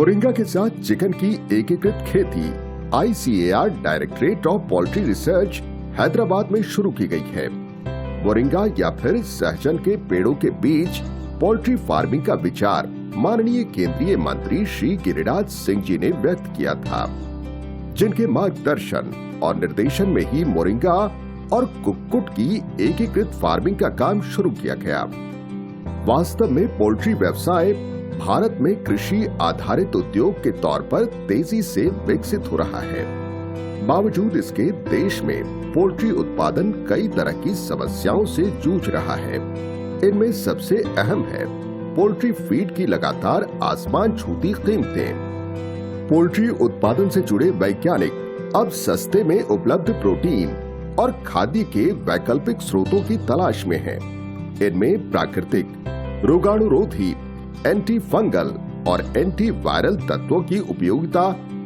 Moringa के साथ chicken की एकीकृत खेती ICAR directorate of poultry research Hyderabad में शुरू की गई है। मोरिंगा या फिर सहजन के पेड़ों के बीच पोल्ट्री फार्मिंग का विचार माननीय केंद्रीय मंत्री श्री गिरिराज सिंह जी ने व्यक्त किया था, जिनके मार्गदर्शन और निर्देशन में ही मोरिंगा और कुक्कुट की एकीकृत फार्मिंग का काम शुरू किया गया। वास्तव में पोल्ट्री व्यवसाय भारत में कृषि आधारित उद्योग के तौर पर तेजी से विकसित हो रहा है। बावजूद इसके देश में पोल्ट्री उत्पादन कई तरह की समस्याओं से जूझ रहा है। इनमें सबसे अहम है पोल्ट्री फीड की लगातार आसमान छूती कीमतें। पोल्ट्री उत्पादन से जुड़े वैज्ञानिक अब सस्ते में उपलब्ध प्रोटीन और खाद्य के वैकल्पिक स्रोतों की तलाश में हैं। इनमें प्राकृतिक, रोगाणुरोधी, एंटी फंगल और एंटी वायरल तत्वों की उपयोगिता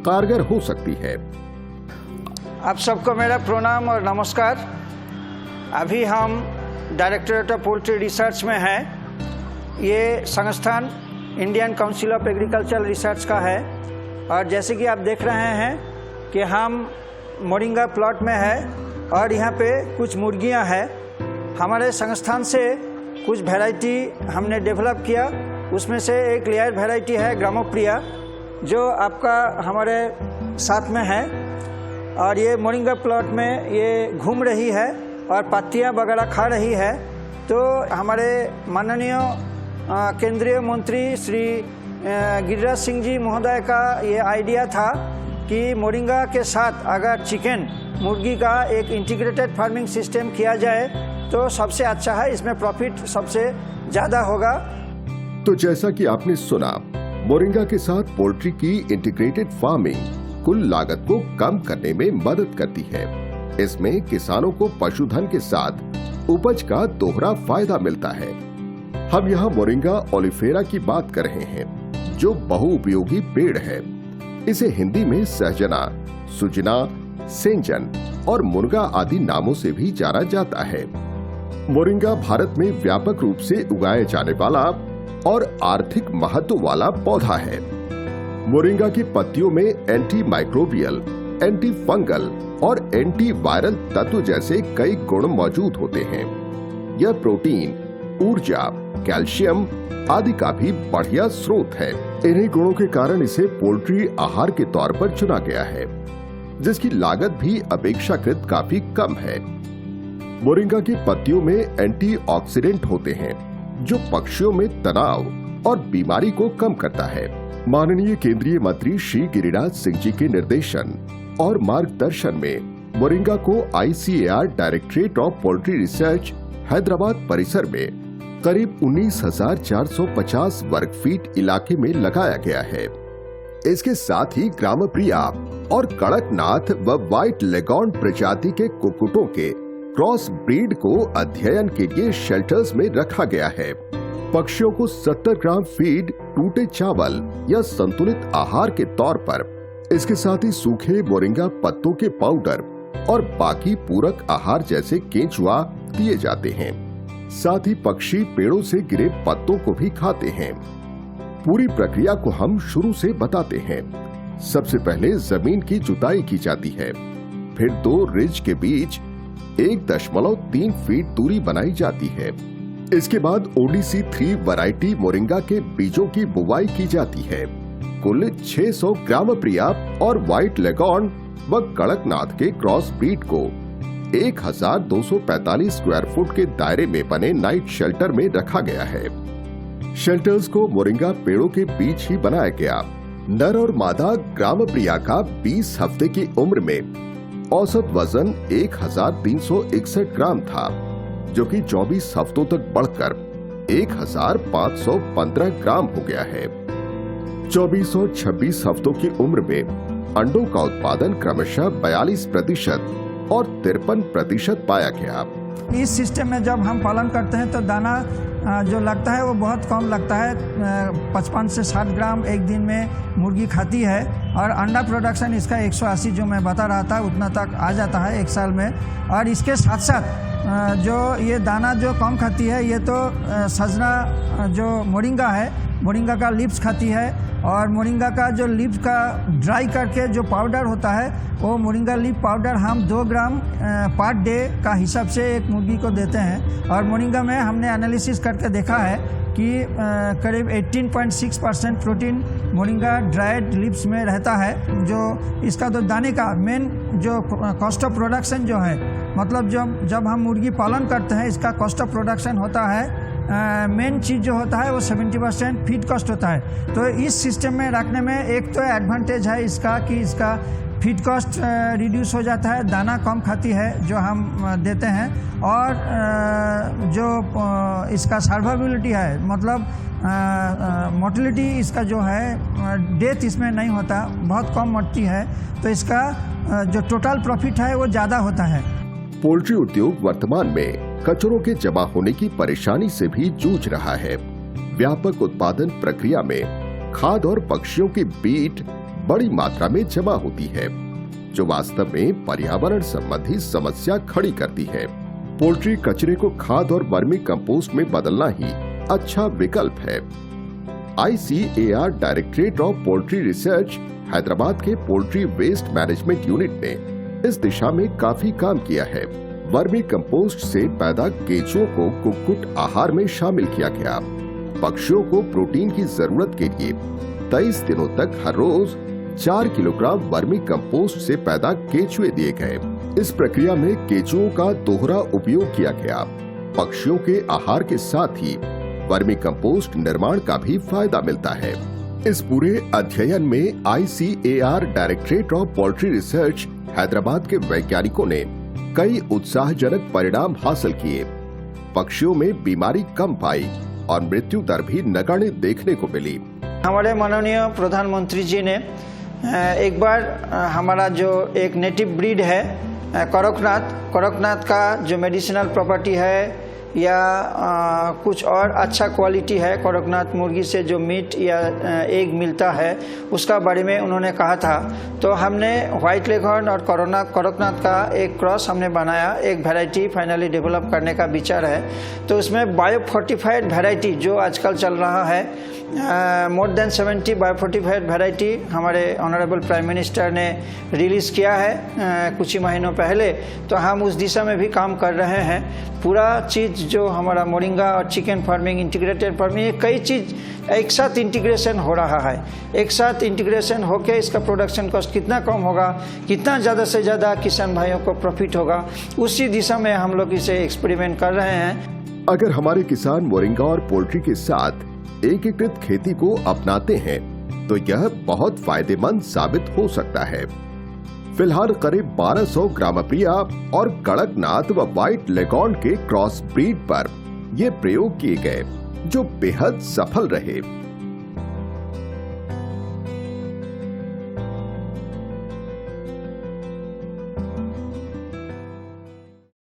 कारगर हो सकती है। आप सबको मेरा प्रणाम और नमस्कार। अभी हम डायरेक्टरेट ऑफ पोल्ट्री रिसर्च में हैं। ये संस्थान Indian council of agricultural research का है और जैसे कि आप देख रहे हैं कि हम मोरिंगा प्लॉट में है और यहाँ पे कुछ मुर्गियाँ हैं। हमारे संस्थान से कुछ वैरायटी हमने डेवलप किया, उसमें से एक लेयर वैरायटी है ग्रामोप्रिया, जो आपका हमारे साथ में है और ये मोरिंगा प्लॉट में ये घूम रही है और पत्तियाँ वगैरह खा रही है। तो हमारे माननीय केंद्रीय मंत्री श्री गिरिराज सिंह जी महोदय का ये आइडिया था कि मोरिंगा के साथ अगर चिकन मुर्गी का एक इंटीग्रेटेड फार्मिंग सिस्टम किया जाए तो सबसे अच्छा है, इसमें प्रॉफिट सबसे ज़्यादा होगा। तो जैसा कि आपने सुना, मोरिंगा के साथ पोल्ट्री की इंटीग्रेटेड फार्मिंग कुल लागत को कम करने में मदद करती है। इसमें किसानों को पशुधन के साथ उपज का दोहरा फायदा मिलता है। हम यहाँ मोरिंगा ओलिफेरा की बात कर रहे हैं, जो बहुउपयोगी पेड़ है। इसे हिंदी में सहजना, सुजना, सेंजन और मुर्गा आदि नामों से भी जाना जाता है। मोरिंगा भारत में व्यापक रूप से उगाया जाने वाला और आर्थिक महत्व वाला पौधा है। मोरिंगा की पत्तियों में एंटी माइक्रोबियल, एंटी फंगल और एंटी वायरल तत्व जैसे कई गुण मौजूद होते हैं। यह प्रोटीन, ऊर्जा, कैल्शियम आदि का भी बढ़िया स्रोत है। इन्हीं गुणों के कारण इसे पोल्ट्री आहार के तौर पर चुना गया है, जिसकी लागत भी अपेक्षाकृत काफी कम है। मोरिंगा की पत्तियों में एंटीऑक्सीडेंट होते हैं, जो पक्षियों में तनाव और बीमारी को कम करता है। माननीय केंद्रीय मंत्री श्री गिरिराज सिंह जी के निर्देशन और मार्गदर्शन में मोरिंगा को ICAR directorate of poultry research Hyderabad परिसर में करीब 19,450 वर्ग फीट इलाके में लगाया गया है। इसके साथ ही ग्रामप्रिया और कड़कनाथ व व्हाइट लेगॉन प्रजाति के कुक्कुटों के क्रॉस ब्रीड को अध्ययन के लिए शेल्टर्स में रखा गया है। पक्षियों को 70 ग्राम फीड, टूटे चावल या संतुलित आहार के तौर पर, इसके साथ ही सूखे मोरिंगा पत्तों के पाउडर और बाकी पूरक आहार जैसे केंचुआ दिए जाते हैं। साथ ही पक्षी पेड़ों से गिरे पत्तों को भी खाते हैं। पूरी प्रक्रिया को हम शुरू से बताते हैं। सबसे पहले जमीन की जुताई की जाती है, फिर 2 रिज के बीच 1.3 फीट दूरी बनाई जाती है। इसके बाद ODC 3 वैरायटी मोरिंगा के बीजों की बुवाई की जाती है। कुल 600 ग्रामप्रिया और व्हाइट लेगॉन व कड़कनाथ के क्रॉस ब्रीड को 1245 स्क्वायर फुट के दायरे में बने नाइट शेल्टर में रखा गया है। शेल्टर्स को मोरिंगा पेड़ों के बीच ही बनाया गया। नर और मादा ग्रामप्रिया का 20 हफ्ते की उम्र में औसत वजन 1361 ग्राम था, जो कि 24 हफ्तों तक बढ़कर 1515 ग्राम हो गया है। 24 और 26 हफ्तों की उम्र में अंडों का उत्पादन क्रमशः 42% और 53% पाया गया। इस सिस्टम में जब हम पालन करते हैं तो दाना जो लगता है वो बहुत कम लगता है। 55 से 60 ग्राम एक दिन में मुर्गी खाती है और अंडा प्रोडक्शन इसका 180 जो मैं बता रहा था उतना तक आ जाता है एक साल में। और इसके साथ साथ जो ये दाना जो कम खाती है, ये तो सजना जो मोरिंगा है मोरिंगा का लीव्स खाती है और मोरिंगा का जो लीव्स का ड्राई करके जो पाउडर होता है वो मोरिंगा लीफ पाउडर हम 2 ग्राम पर डे का हिसाब से एक मुर्गी को देते हैं। और मोरिंगा में हमने एनालिसिस करके देखा है कि करीब 18.6% प्रोटीन मोरिंगा ड्राइड लीव्स में रहता है। जो इसका तो दाने का मेन जो कॉस्ट ऑफ प्रोडक्शन जो है, मतलब जब हम मुर्गी पालन करते हैं इसका कॉस्ट ऑफ प्रोडक्शन होता है, मेन चीज़ जो होता है वो 70% फीड कॉस्ट होता है। तो इस सिस्टम में रखने में एक तो एडवांटेज है इसका कि इसका फीड कॉस्ट रिड्यूस हो जाता है, दाना कम खाती है जो हम देते हैं, और जो इसका सर्वाइबिलिटी है, मतलब मोर्टेलिटी इसका जो है, डेथ इसमें नहीं होता, बहुत कम मरती है, तो इसका जो टोटल प्रॉफिट है वो ज़्यादा होता है। पोल्ट्री उद्योग वर्तमान में कचरों के जमा होने की परेशानी से भी जूझ रहा है। व्यापक उत्पादन प्रक्रिया में खाद और पक्षियों की बीट बड़ी मात्रा में जमा होती है, जो वास्तव में पर्यावरण संबंधी समस्या खड़ी करती है। पोल्ट्री कचरे को खाद और वर्मी कंपोस्ट में बदलना ही अच्छा विकल्प है। ICAR directorate of poultry research Hyderabad के पोल्ट्री वेस्ट मैनेजमेंट यूनिट ने इस दिशा में काफी काम किया है। वर्मी कंपोस्ट से पैदा केंचुओं को कुक्कुट आहार में शामिल किया गया। पक्षियों को प्रोटीन की जरूरत के लिए 23 दिनों तक हर रोज 4 किलोग्राम वर्मी कंपोस्ट से पैदा केंचुए दिए गए। इस प्रक्रिया में केंचुओं का दोहरा उपयोग किया गया। पक्षियों के आहार के साथ ही वर्मी कंपोस्ट निर्माण का भी फायदा मिलता है। इस पूरे अध्ययन में ICAR directorate of poultry research Hyderabad के वैज्ञानिकों ने कई उत्साहजनक परिणाम हासिल किए। पक्षियों में बीमारी कम पाई और मृत्यु दर भी नगण्य देखने को मिली। हमारे माननीय प्रधानमंत्री जी ने एक बार हमारा जो एक नेटिव ब्रीड है कड़कनाथ का जो मेडिसिनल प्रॉपर्टी है या कुछ और अच्छा क्वालिटी है कड़कनाथ मुर्गी से जो मीट या एग मिलता है उसका बारे में उन्होंने कहा था। तो हमने व्हाइट लेगहॉर्न और कड़कनाथ का एक क्रॉस हमने बनाया, एक वैरायटी फाइनली डेवलप करने का विचार है। तो उसमें बायोफोर्टिफाइड वैरायटी जो आजकल चल रहा है, मोर देन 70 बायोफोर्टिफाइड वैरायटी हमारे ऑनरेबल प्राइम मिनिस्टर ने रिलीज़ किया है कुछ ही महीनों पहले। तो हम उस दिशा में भी काम कर रहे हैं। पूरा चीज़ जो हमारा मोरिंगा और चिकन फार्मिंग, इंटीग्रेटेड फार्मिंग, ये कई चीज़ एक साथ इंटीग्रेशन हो रहा है। एक साथ इंटीग्रेशन होके इसका प्रोडक्शन कॉस्ट कितना कम होगा, कितना ज़्यादा से ज़्यादा किसान भाइयों को प्रॉफिट होगा, उसी दिशा में हम लोग इसे एक्सपेरिमेंट कर रहे हैं। अगर हमारे किसान मोरिंगा और पोल्ट्री के साथ एकीकृत खेती को अपनाते हैं तो यह बहुत फायदेमंद साबित हो सकता है। फिलहाल करीब 1200 ग्रामप्रिया और कड़कनाथ व व्हाइट लेगहॉर्न के क्रॉस ब्रीड पर ये प्रयोग किए गए जो बेहद सफल रहे।